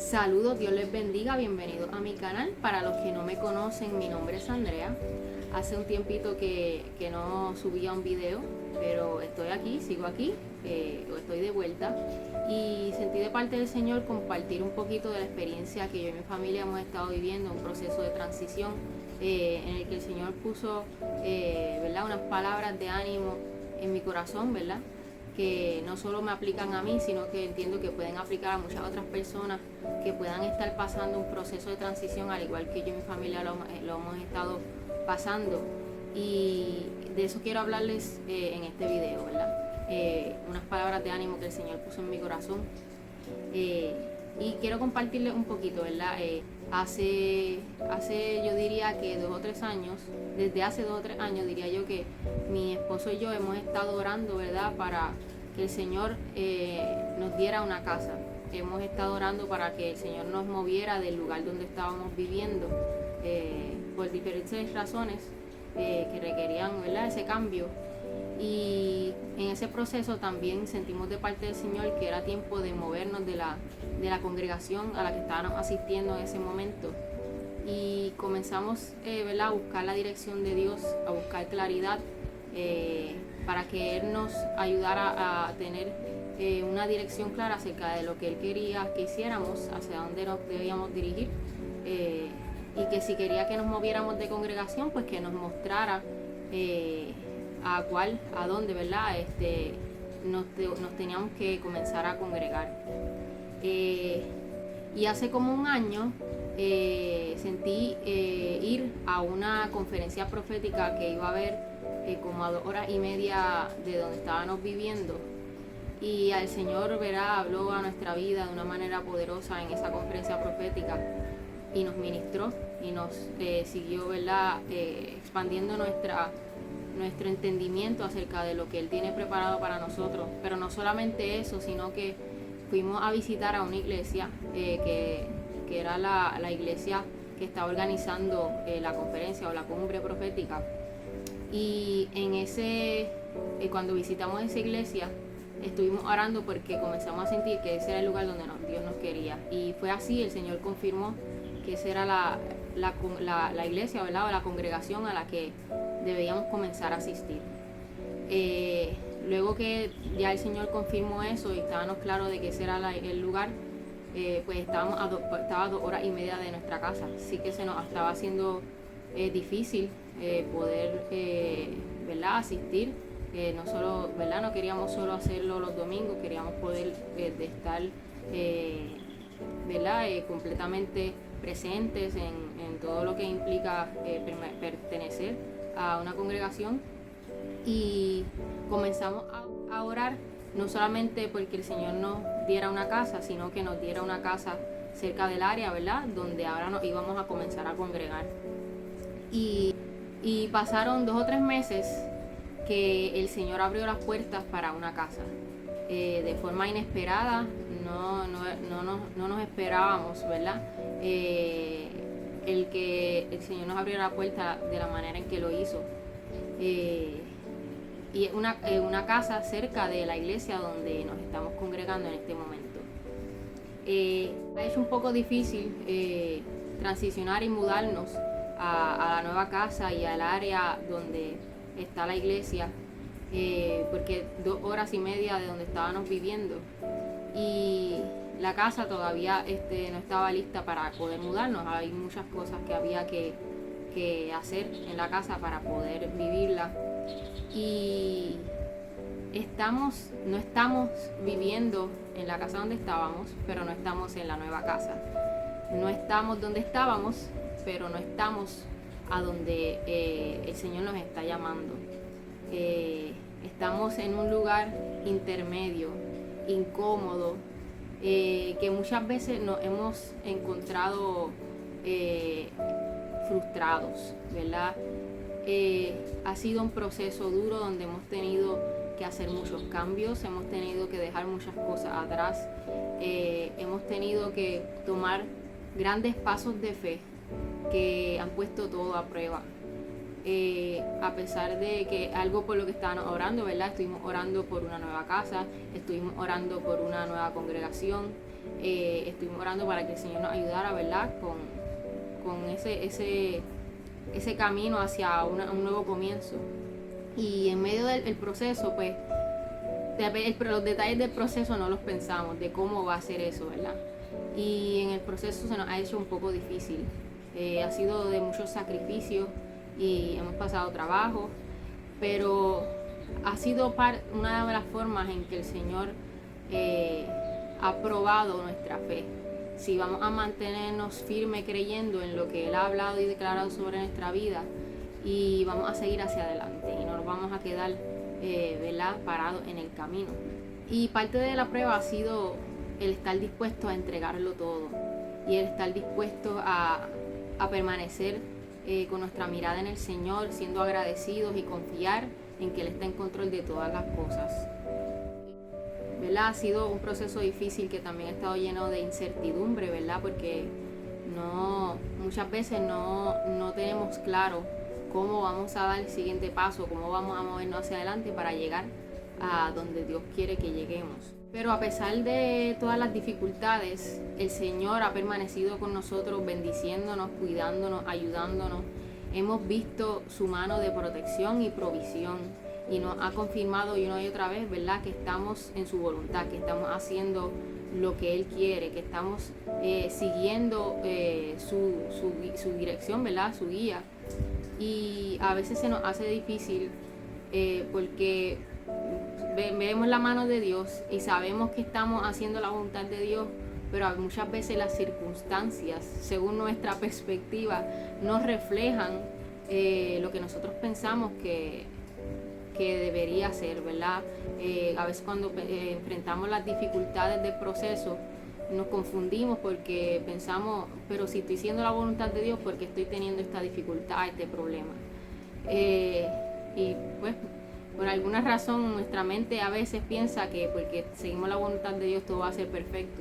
Saludos, Dios les bendiga, bienvenidos a mi canal. Para los que no me conocen, mi nombre es Andrea. Hace un tiempito que no subía un video, pero estoy aquí, sigo aquí, estoy de vuelta. Y sentí de parte del Señor compartir un poquito de la experiencia que yo y mi familia hemos estado viviendo, un proceso de transición en el que el Señor puso ¿verdad? Unas palabras de ánimo en mi corazón, ¿verdad? Que no solo me aplican a mí, sino que entiendo que pueden aplicar a muchas otras personas que puedan estar pasando un proceso de transición, al igual que yo y mi familia lo hemos estado pasando. Y de eso quiero hablarles en este video, ¿verdad? Unas palabras de ánimo que el Señor puso en mi corazón. Y quiero compartirles un poquito, ¿verdad? Hace yo diría que 2 o 3 años, desde hace 2 o 3 años diría yo que mi esposo y yo hemos estado orando, ¿verdad? Para que el Señor nos diera una casa. Hemos estado orando para que el Señor nos moviera del lugar donde estábamos viviendo por diferentes razones que requerían, ¿verdad? Ese cambio. Y en ese proceso también sentimos de parte del Señor que era tiempo de movernos de la congregación a la que estábamos asistiendo en ese momento. Y comenzamos ¿verdad? A buscar la dirección de Dios, a buscar claridad para que Él nos ayudara a tener una dirección clara acerca de lo que Él quería que hiciéramos, hacia dónde nos debíamos dirigir. Y que si quería que nos moviéramos de congregación, pues que nos mostrara a dónde, ¿verdad? Nos teníamos que comenzar a congregar. Y hace como un año sentí ir a una conferencia profética que iba a haber como a 2 horas y media de donde estábamos viviendo. Y el Señor, ¿verdad? Habló a nuestra vida de una manera poderosa en esa conferencia profética y nos ministró y nos siguió, ¿verdad? Expandiendo nuestro entendimiento acerca de lo que Él tiene preparado para nosotros. Pero no solamente eso, sino que fuimos a visitar a una iglesia que era la iglesia que estaba organizando la conferencia o la cumbre profética. Y cuando visitamos esa iglesia, estuvimos orando porque comenzamos a sentir que ese era el lugar donde Dios nos quería. Y fue así, el Señor confirmó que esa era la iglesia, ¿verdad? O la congregación a la que debíamos comenzar a asistir. Luego que ya el Señor confirmó eso y estábamos claros de que ese era el lugar, pues estaba a 2 horas y media de nuestra casa, así que se nos estaba haciendo difícil poder ¿verdad? Asistir. No solo, ¿verdad? No queríamos solo hacerlo los domingos, queríamos poder estar ¿verdad? Completamente presentes en todo lo que implica pertenecer a una congregación. Y comenzamos a orar no solamente porque el Señor nos diera una casa, sino que nos diera una casa cerca del área, ¿verdad? Donde ahora nos íbamos a comenzar a congregar. Y pasaron 2 o 3 meses que el Señor abrió las puertas para una casa. De forma inesperada, no nos esperábamos, ¿verdad? El que el Señor nos abrió la puerta de la manera en que lo hizo. Y es una casa cerca de la iglesia donde nos estamos congregando en este momento. Ha hecho un poco difícil transicionar y mudarnos a la nueva casa y al área donde está la iglesia, porque 2 horas y media de donde estábamos viviendo, y la casa todavía no estaba lista para poder mudarnos. Hay muchas cosas que había que hacer en la casa para poder vivirla. Y no estamos viviendo en la casa donde estábamos, pero no estamos en la nueva casa. No estamos donde estábamos, pero no estamos a donde el Señor nos está llamando. Estamos en un lugar intermedio, incómodo, que muchas veces nos hemos encontrado frustrados, ¿verdad? Ha sido un proceso duro donde hemos tenido que hacer muchos cambios, hemos tenido que dejar muchas cosas atrás, hemos tenido que tomar grandes pasos de fe que han puesto todo a prueba. a pesar de que algo por lo que estábamos orando, ¿verdad? Estuvimos orando por una nueva casa, estuvimos orando por una nueva congregación, estuvimos orando para que el Señor nos ayudara, ¿verdad? Con ese camino hacia un nuevo comienzo. Y en medio del proceso, pues, los detalles del proceso no los pensamos, de cómo va a ser eso, ¿verdad? Y en el proceso se nos ha hecho un poco difícil. Ha sido de muchos sacrificios y hemos pasado trabajo, pero ha sido una de las formas en que el Señor ha probado nuestra fe. Si vamos a mantenernos firmes creyendo en lo que Él ha hablado y declarado sobre nuestra vida, y vamos a seguir hacia adelante y no nos vamos a quedar ¿verdad? Parados en el camino. Y parte de la prueba ha sido el estar dispuesto a entregarlo todo y el estar dispuesto a permanecer con nuestra mirada en el Señor, siendo agradecidos y confiar en que Él está en control de todas las cosas. ¿Verdad? Ha sido un proceso difícil que también ha estado lleno de incertidumbre, ¿verdad? Porque muchas veces no tenemos claro cómo vamos a dar el siguiente paso, cómo vamos a movernos hacia adelante para llegar a donde Dios quiere que lleguemos. Pero a pesar de todas las dificultades, el Señor ha permanecido con nosotros, bendiciéndonos, cuidándonos, ayudándonos. Hemos visto su mano de protección y provisión y nos ha confirmado una y otra vez, ¿verdad?, que estamos en su voluntad, que estamos haciendo lo que Él quiere, que estamos siguiendo su dirección, ¿verdad?, su guía. Y a veces se nos hace difícil porque vemos la mano de Dios y sabemos que estamos haciendo la voluntad de Dios, pero muchas veces las circunstancias, según nuestra perspectiva, no reflejan lo que nosotros pensamos que debería ser, ¿verdad? A veces cuando enfrentamos las dificultades del proceso, nos confundimos porque pensamos, pero si estoy haciendo la voluntad de Dios, ¿por qué estoy teniendo esta dificultad, este problema? Y pues por alguna razón nuestra mente a veces piensa que porque seguimos la voluntad de Dios todo va a ser perfecto.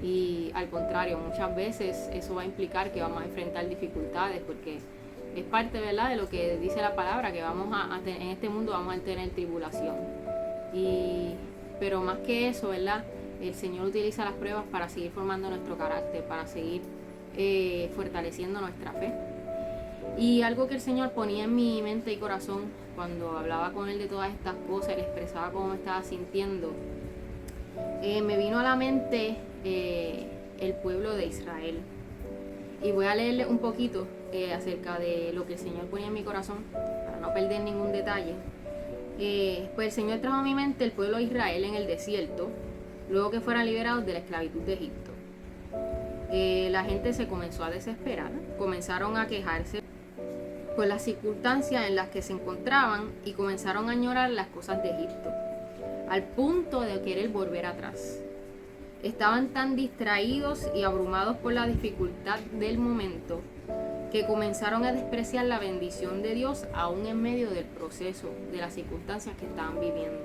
Y al contrario, muchas veces eso va a implicar que vamos a enfrentar dificultades porque es parte, ¿verdad?, de lo que dice la palabra, que en este mundo vamos a tener tribulación. Pero más que eso, ¿verdad?, el Señor utiliza las pruebas para seguir formando nuestro carácter, para seguir fortaleciendo nuestra fe. Y algo que el Señor ponía en mi mente y corazón cuando hablaba con Él de todas estas cosas y le expresaba cómo me estaba sintiendo, me vino a la mente el pueblo de Israel. Y voy a leerle un poquito acerca de lo que el Señor ponía en mi corazón, para no perder ningún detalle. Pues el Señor trajo a mi mente el pueblo de Israel en el desierto, luego que fueran liberados de la esclavitud de Egipto. La gente se comenzó a desesperar, comenzaron a quejarse por las circunstancias en las que se encontraban y comenzaron a añorar las cosas de Egipto, al punto de querer volver atrás. Estaban tan distraídos y abrumados por la dificultad del momento que comenzaron a despreciar la bendición de Dios aún en medio del proceso, de las circunstancias que estaban viviendo.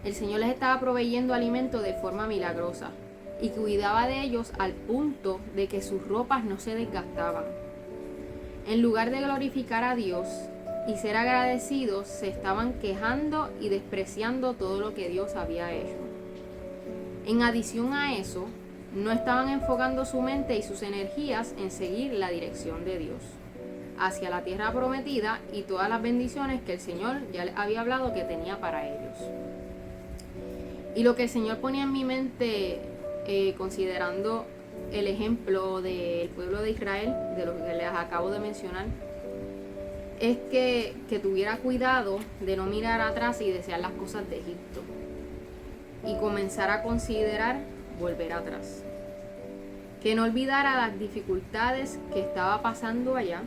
El Señor les estaba proveyendo alimento de forma milagrosa y cuidaba de ellos al punto de que sus ropas no se desgastaban. En lugar de glorificar a Dios y ser agradecidos, se estaban quejando y despreciando todo lo que Dios había hecho. En adición a eso, no estaban enfocando su mente y sus energías en seguir la dirección de Dios hacia la tierra prometida y todas las bendiciones que el Señor ya les había hablado que tenía para ellos. Y lo que el Señor ponía en mi mente, considerando el ejemplo del pueblo de Israel, de lo que les acabo de mencionar, es que tuviera cuidado de no mirar atrás y desear las cosas de Egipto y comenzar a considerar volver atrás. Que no olvidara las dificultades que estaba pasando allá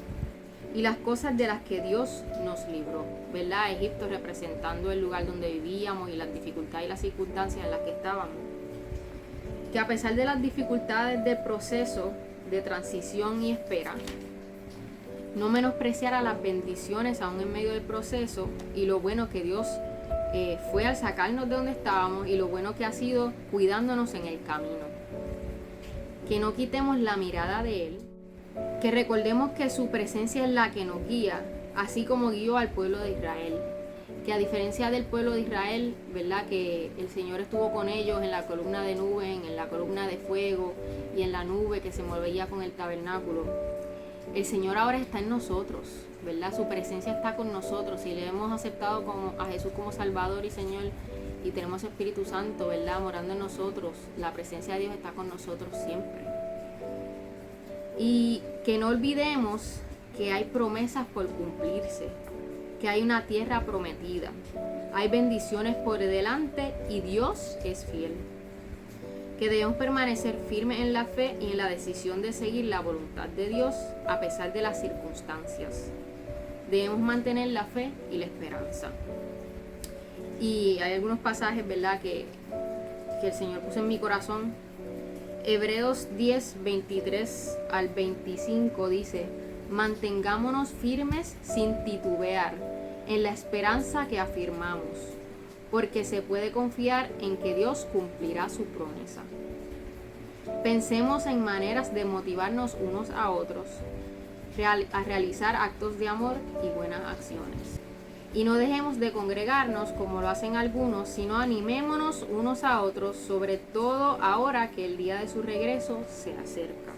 y las cosas de las que Dios nos libró, ¿verdad? Egipto representando el lugar donde vivíamos y las dificultades y las circunstancias en las que estábamos. Que a pesar de las dificultades del proceso de transición y espera, no menospreciara las bendiciones aún en medio del proceso y lo bueno que Dios fue al sacarnos de donde estábamos y lo bueno que ha sido cuidándonos en el camino. Que no quitemos la mirada de Él Que recordemos que su presencia es la que nos guía, así como guió al pueblo de Israel. Que a diferencia del pueblo de Israel, ¿verdad? Que el Señor estuvo con ellos en la columna de nube, en la columna de fuego y en la nube que se movía con el tabernáculo. El Señor ahora está en nosotros, ¿verdad? Su presencia está con nosotros. Si le hemos aceptado a Jesús como Salvador y Señor y tenemos Espíritu Santo, ¿verdad? Morando en nosotros, la presencia de Dios está con nosotros siempre. Y que no olvidemos que hay promesas por cumplirse, que hay una tierra prometida, hay bendiciones por delante y Dios es fiel. Que debemos permanecer firmes en la fe y en la decisión de seguir la voluntad de Dios a pesar de las circunstancias. Debemos mantener la fe y la esperanza. Y hay algunos pasajes, ¿verdad?, que el Señor puso en mi corazón. Hebreos 10, 23 al 25 dice: mantengámonos firmes sin titubear en la esperanza que afirmamos, porque se puede confiar en que Dios cumplirá su promesa. Pensemos en maneras de motivarnos unos a otros a realizar actos de amor y buenas acciones. Y no dejemos de congregarnos como lo hacen algunos, sino animémonos unos a otros, sobre todo ahora que el día de su regreso se acerca.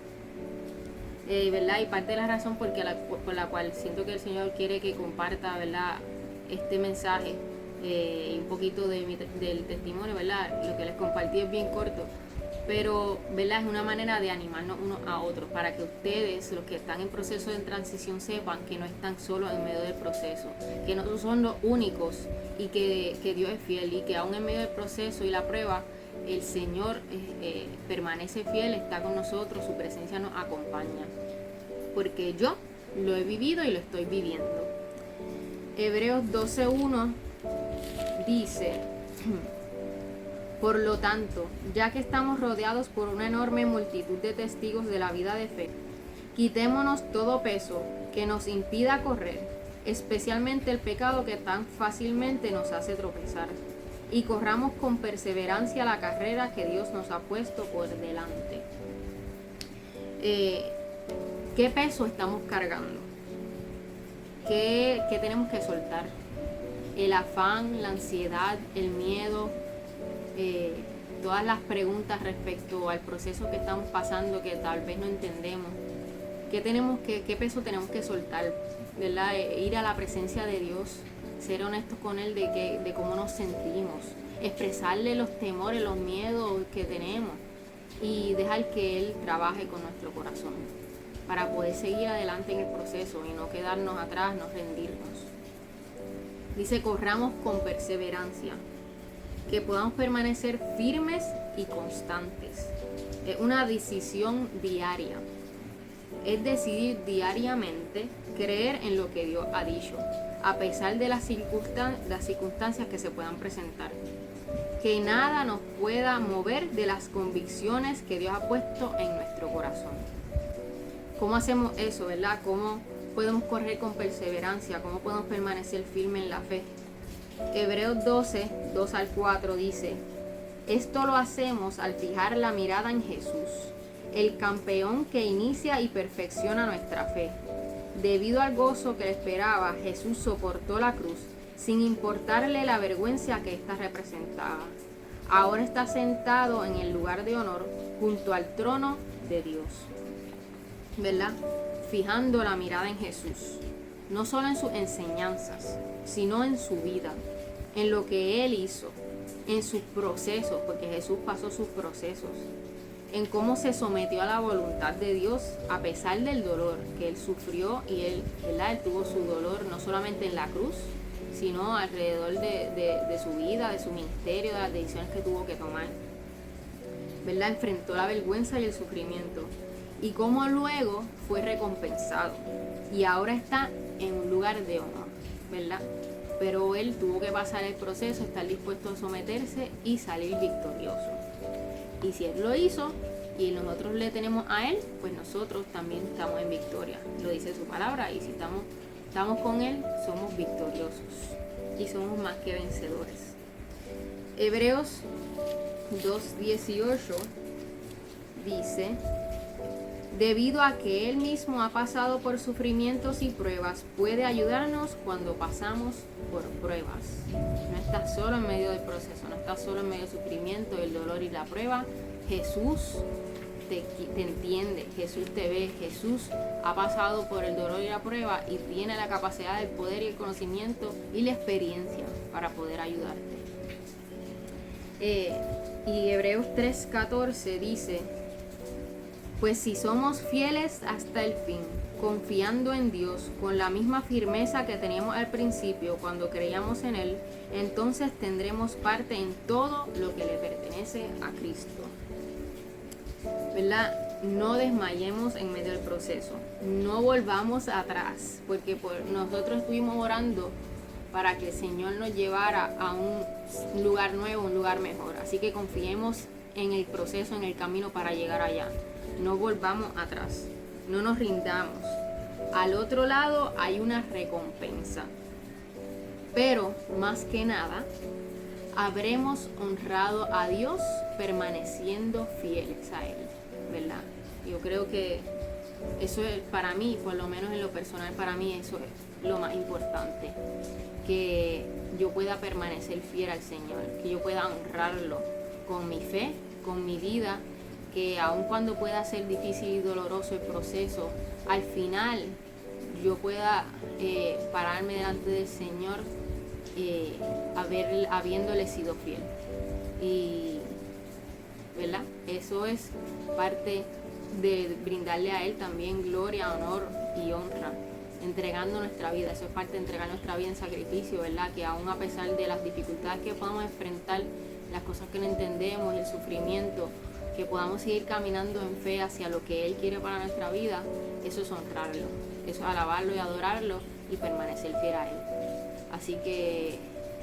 ¿Verdad? Y parte de la razón por la cual siento que el Señor quiere que comparta, ¿verdad?, este mensaje y un poquito del testimonio, ¿verdad? Lo que les compartí es bien corto, pero, ¿verdad?, es una manera de animarnos unos a otros para que ustedes, los que están en proceso de transición, sepan que no están solos en medio del proceso, que no son los únicos y que Dios es fiel y que aún en medio del proceso y la prueba, el Señor permanece fiel, está con nosotros, su presencia nos acompaña, porque yo lo he vivido y lo estoy viviendo. Hebreos 12:1 dice: por lo tanto, ya que estamos rodeados por una enorme multitud de testigos de la vida de fe, quitémonos todo peso que nos impida correr, especialmente el pecado que tan fácilmente nos hace tropezar, y corramos con perseverancia la carrera que Dios nos ha puesto por delante. ¿Qué peso estamos cargando? ¿Qué tenemos que soltar? El afán, la ansiedad, el miedo, todas las preguntas respecto al proceso que estamos pasando que tal vez no entendemos. ¿Qué peso tenemos que soltar? ¿Verdad? Ir a la presencia de Dios, ser honestos con Él de cómo nos sentimos, expresarle los temores, los miedos que tenemos y dejar que Él trabaje con nuestro corazón para poder seguir adelante en el proceso y no quedarnos atrás, no rendirnos. Dice: corramos con perseverancia, que podamos permanecer firmes y constantes. Es una decisión diaria. Es decidir diariamente creer en lo que Dios ha dicho, a pesar de las circunstancias que se puedan presentar. Que nada nos pueda mover de las convicciones que Dios ha puesto en nuestro corazón. ¿Cómo hacemos eso, verdad? ¿Cómo podemos correr con perseverancia? ¿Cómo podemos permanecer firmes en la fe? Hebreos 12, 2 al 4 dice: esto lo hacemos al fijar la mirada en Jesús, el campeón que inicia y perfecciona nuestra fe. Debido al gozo que le esperaba, Jesús soportó la cruz, sin importarle la vergüenza que ésta representaba. Ahora está sentado en el lugar de honor, junto al trono de Dios. ¿Verdad? Fijando la mirada en Jesús, no solo en sus enseñanzas, sino en su vida, en lo que Él hizo, en sus procesos, porque Jesús pasó sus procesos, en cómo se sometió a la voluntad de Dios a pesar del dolor que Él sufrió, y Él, ¿verdad?, Él tuvo su dolor no solamente en la cruz, sino alrededor de su vida, de su ministerio, de las decisiones que tuvo que tomar. ¿Verdad? Enfrentó la vergüenza y el sufrimiento, y cómo luego fue recompensado y ahora está en un lugar de honor, ¿verdad? Pero Él tuvo que pasar el proceso, estar dispuesto a someterse y salir victorioso. Y si Él lo hizo y nosotros le tenemos a Él, pues nosotros también estamos en victoria. Lo dice su palabra, y si estamos con Él, somos victoriosos y somos más que vencedores. Hebreos 2:18 dice: debido a que Él mismo ha pasado por sufrimientos y pruebas, puede ayudarnos cuando pasamos por pruebas. No estás solo en medio del proceso, no estás solo en medio del sufrimiento, el dolor y la prueba. Jesús te entiende, Jesús te ve, Jesús ha pasado por el dolor y la prueba y tiene la capacidad, el poder y el conocimiento y la experiencia para poder ayudarte. Y Hebreos 3:14 dice: pues si somos fieles hasta el fin, confiando en Dios con la misma firmeza que teníamos al principio cuando creíamos en Él, entonces tendremos parte en todo lo que le pertenece a Cristo. ¿Verdad? No desmayemos en medio del proceso, no volvamos atrás, porque nosotros estuvimos orando para que el Señor nos llevara a un lugar nuevo, un lugar mejor. Así que confiemos en el proceso, en el camino para llegar allá. No volvamos atrás, no nos rindamos. Al otro lado hay una recompensa, pero más que nada habremos honrado a Dios permaneciendo fieles a Él, ¿verdad? Yo creo que eso es, para mí, por lo menos en lo personal, para mí eso es lo más importante, que yo pueda permanecer fiel al Señor, que yo pueda honrarlo con mi fe, con mi vida, que aun cuando pueda ser difícil y doloroso el proceso, al final yo pueda pararme delante del Señor habiéndole sido fiel. Y, ¿verdad? Eso es parte de brindarle a Él también gloria, honor y honra, entregando nuestra vida. Eso es parte de entregar nuestra vida en sacrificio, ¿verdad? Que aun a pesar de las dificultades que podamos enfrentar, las cosas que no entendemos, el sufrimiento, que podamos seguir caminando en fe hacia lo que Él quiere para nuestra vida. Eso es honrarlo, eso es alabarlo y adorarlo y permanecer fiel a Él. Así que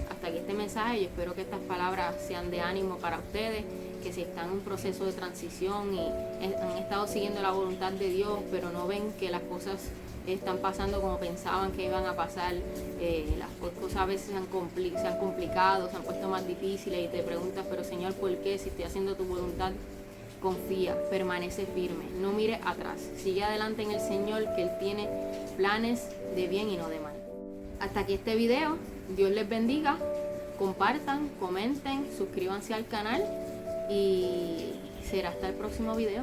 hasta aquí este mensaje. Yo espero que estas palabras sean de ánimo para ustedes, que si están en un proceso de transición y han estado siguiendo la voluntad de Dios, pero no ven que las cosas están pasando como pensaban que iban a pasar, las cosas a veces se han complicado, se han puesto más difíciles y te preguntas, pero Señor, ¿por qué? Si estoy haciendo tu voluntad. Confía, permanece firme, no mires atrás, sigue adelante en el Señor, que Él tiene planes de bien y no de mal. Hasta aquí este video, Dios les bendiga, compartan, comenten, suscríbanse al canal y será hasta el próximo video.